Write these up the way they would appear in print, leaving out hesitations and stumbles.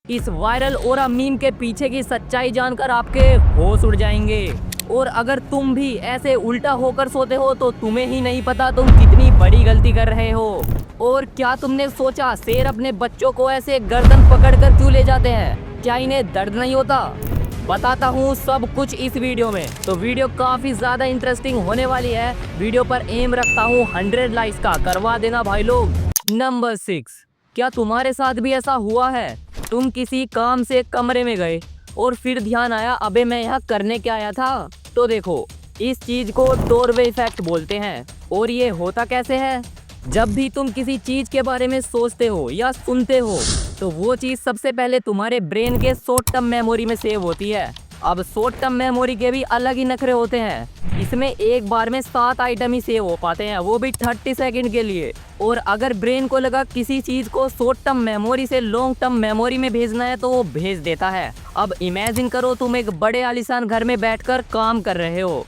इस वायरल ओरा मीम के पीछे की सच्चाई जानकर आपके होश उड़ जाएंगे। और अगर तुम भी ऐसे उल्टा होकर सोते हो तो तुम्हें ही नहीं पता तुम कितनी बड़ी गलती कर रहे हो। और क्या तुमने सोचा शेर अपने बच्चों को ऐसे गर्दन पकड़कर क्यों ले जाते हैं? क्या इन्हें दर्द नहीं होता? बताता हूँ सब कुछ इस वीडियो में। तो वीडियो काफी ज्यादा इंटरेस्टिंग होने वाली है। वीडियो पर एम रखता हूँ 100 लाइक्स का, करवा देना भाई लोग। नंबर 6, क्या तुम्हारे साथ भी ऐसा हुआ है? तुम किसी काम से कमरे में गए और फिर ध्यान आया अबे मैं यहाँ करने क्या आया था। तो देखो, इस चीज को डोरवे इफेक्ट बोलते हैं। और ये होता कैसे है? जब भी तुम किसी चीज के बारे में सोचते हो या सुनते हो तो वो चीज सबसे पहले तुम्हारे ब्रेन के शॉर्ट टर्म मेमोरी में सेव होती है। अब शॉर्ट टर्म मेमोरी के भी अलग ही नखरे होते हैं। इसमें एक बार में 7 आइटम ही सेव हो पाते हैं, वो भी 30 सेकंड के लिए। और अगर ब्रेन को लगा किसी चीज को शॉर्ट टर्म मेमोरी से लॉन्ग टर्म मेमोरी में भेजना है तो वो भेज देता है। अब इमेजिन करो तुम एक बड़े आलीशान घर में बैठकर काम कर रहे हो।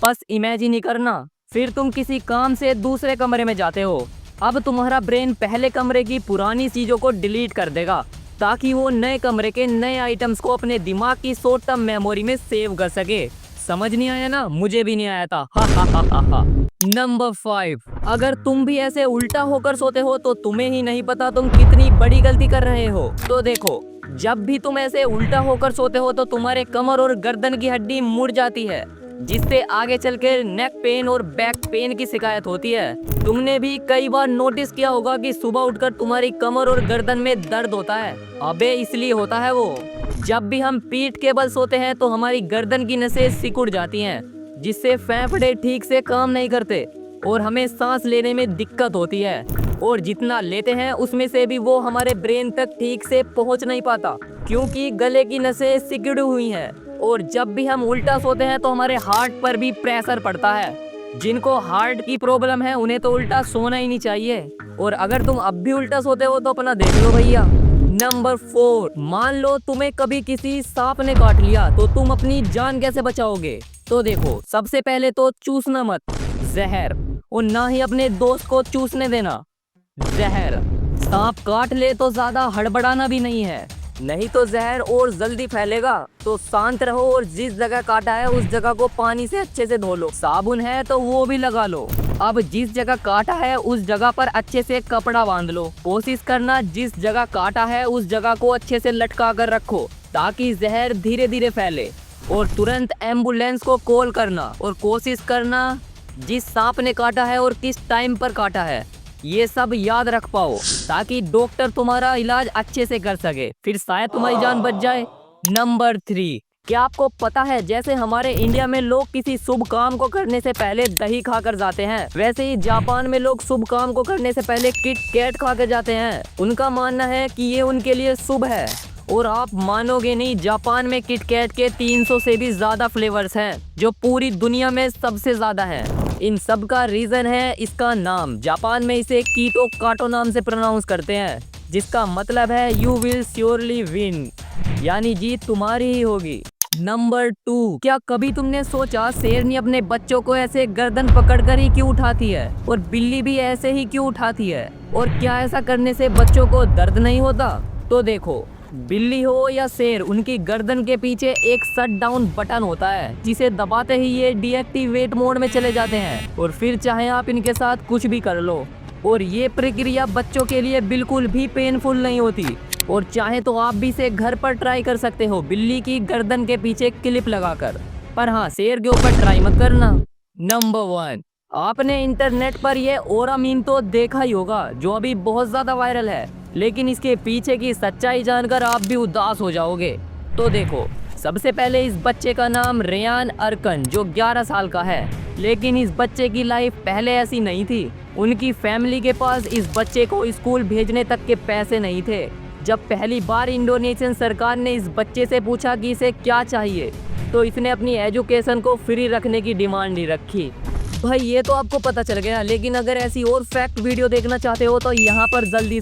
बस इमेजिन ही करना। फिर तुम किसी काम से दूसरे कमरे में जाते हो। अब तुम्हारा ब्रेन पहले कमरे की पुरानी चीजों को डिलीट कर देगा ताकि वो नए कमरे के नए आइटम्स को अपने दिमाग की शॉर्ट टर्म मेमोरी में सेव कर सके। समझ नहीं आया ना? मुझे भी नहीं आया था। हा हा हा हा हा। नंबर 5, अगर तुम भी ऐसे उल्टा होकर सोते हो तो तुम्हें ही नहीं पता तुम कितनी बड़ी गलती कर रहे हो। तो देखो, जब भी तुम ऐसे उल्टा होकर सोते हो तो तुम्हारे कमर और गर्दन की हड्डी मुड़ जाती है, जिससे आगे चलकर नेक पेन और बैक पेन की शिकायत होती है। तुमने भी कई बार नोटिस किया होगा कि सुबह उठकर तुम्हारी कमर और गर्दन में दर्द होता है। अबे इसलिए होता है वो। जब भी हम पीठ के बल सोते हैं तो हमारी गर्दन की नसें सिकुड़ जाती हैं, जिससे फेफड़े ठीक से काम नहीं करते और हमें सांस लेने में दिक्कत होती है। और जितना लेते हैं उसमें से भी वो हमारे ब्रेन तक ठीक से पहुंच नहीं पाता, क्योंकि गले की नसें सिकुड़ी हुई हैं। और जब भी हम उल्टा सोते हैं तो हमारे हार्ट पर भी प्रेशर पड़ता है। जिनको हार्ट की प्रॉब्लम है उन्हें तो उल्टा सोना ही नहीं चाहिए। और अगर तुम अब भी उल्टा सोते हो तो अपना देख लो भैया। नंबर 4, मान लो तुम्हें कभी किसी सांप ने काट लिया तो तुम अपनी जान कैसे बचाओगे? तो देखो, सबसे पहले तो चूसना मत जहर, और ना ही अपने दोस्त को चूसने देना जहर। सांप काट ले तो ज्यादा हड़बड़ाना भी नहीं है, नहीं तो जहर और जल्दी फैलेगा। तो शांत रहो और जिस जगह काटा है उस जगह को पानी से अच्छे से धो लो। साबुन है तो वो भी लगा लो। अब जिस जगह काटा है उस जगह पर अच्छे से कपड़ा बांध लो। कोशिश करना जिस जगह काटा है उस जगह को अच्छे से लटका कर रखो ताकि जहर धीरे धीरे फैले। और तुरंत एम्बुलेंस को कॉल करना और कोशिश करना जिस सांप ने काटा है और किस टाइम पर काटा है ये सब याद रख पाओ ताकि डॉक्टर तुम्हारा इलाज अच्छे से कर सके, फिर शायद तुम्हारी जान बच जाए। नंबर 3, क्या आपको पता है जैसे हमारे इंडिया में लोग किसी शुभ काम को करने से पहले दही खाकर जाते हैं, वैसे ही जापान में लोग शुभ काम को करने से पहले किट कैट खाकर जाते हैं। उनका मानना है कि ये उनके लिए शुभ है। और आप मानोगे नहीं, जापान में किट कैट के 300 से भी ज्यादा फ्लेवर्स हैं जो पूरी दुनिया में सबसे ज्यादा है। इन सब का रीजन है इसका नाम। जापान में इसे कीटो काटो नाम से प्रोनाउंस करते हैं, जिसका मतलब है यू विल श्योरली विन, यानी जीत तुम्हारी ही होगी। नंबर 2, क्या कभी तुमने सोचा शेरनी अपने बच्चों को ऐसे गर्दन पकड़कर ही क्यों उठाती है और बिल्ली भी ऐसे ही क्यों उठाती है? और क्या ऐसा करने से बच्चों को दर्द नहीं होता? तो देखो, बिल्ली हो या शेर, उनकी गर्दन के पीछे एक शट डाउन बटन होता है जिसे दबाते ही ये डीएक्टिवेट मोड में चले जाते हैं और फिर चाहे आप इनके साथ कुछ भी कर लो। और ये प्रक्रिया बच्चों के लिए बिल्कुल भी पेनफुल नहीं होती। और चाहे तो आप भी इसे घर पर ट्राई कर सकते हो बिल्ली की गर्दन के पीछे क्लिप लगाकर। पर हाँ, शेर के ऊपर ट्राई मत करना। नंबर 1, आपने इंटरनेट पर ये ओरा मीम तो देखा ही होगा जो अभी बहुत ज्यादा वायरल है, लेकिन इसके पीछे की सच्चाई जानकर आप भी उदास हो जाओगे। तो देखो, सबसे पहले इस बच्चे का नाम रेयान अरकन जो 11 साल का है, लेकिन इस बच्चे की लाइफ पहले ऐसी नहीं थी। उनकी फैमिली के पास इस बच्चे को स्कूल भेजने तक के पैसे नहीं थे। जब पहली बार इंडोनेशियन सरकार ने इस बच्चे से पूछा कि इसे क्या चाहिए तो इसने अपनी एजुकेशन को फ्री रखने की डिमांड ही रखी। भाई ये तो आपको पता चल गया, लेकिन अगर ऐसी और फैक्ट वीडियो देखना चाहते हो तो यहाँ पर जल्दी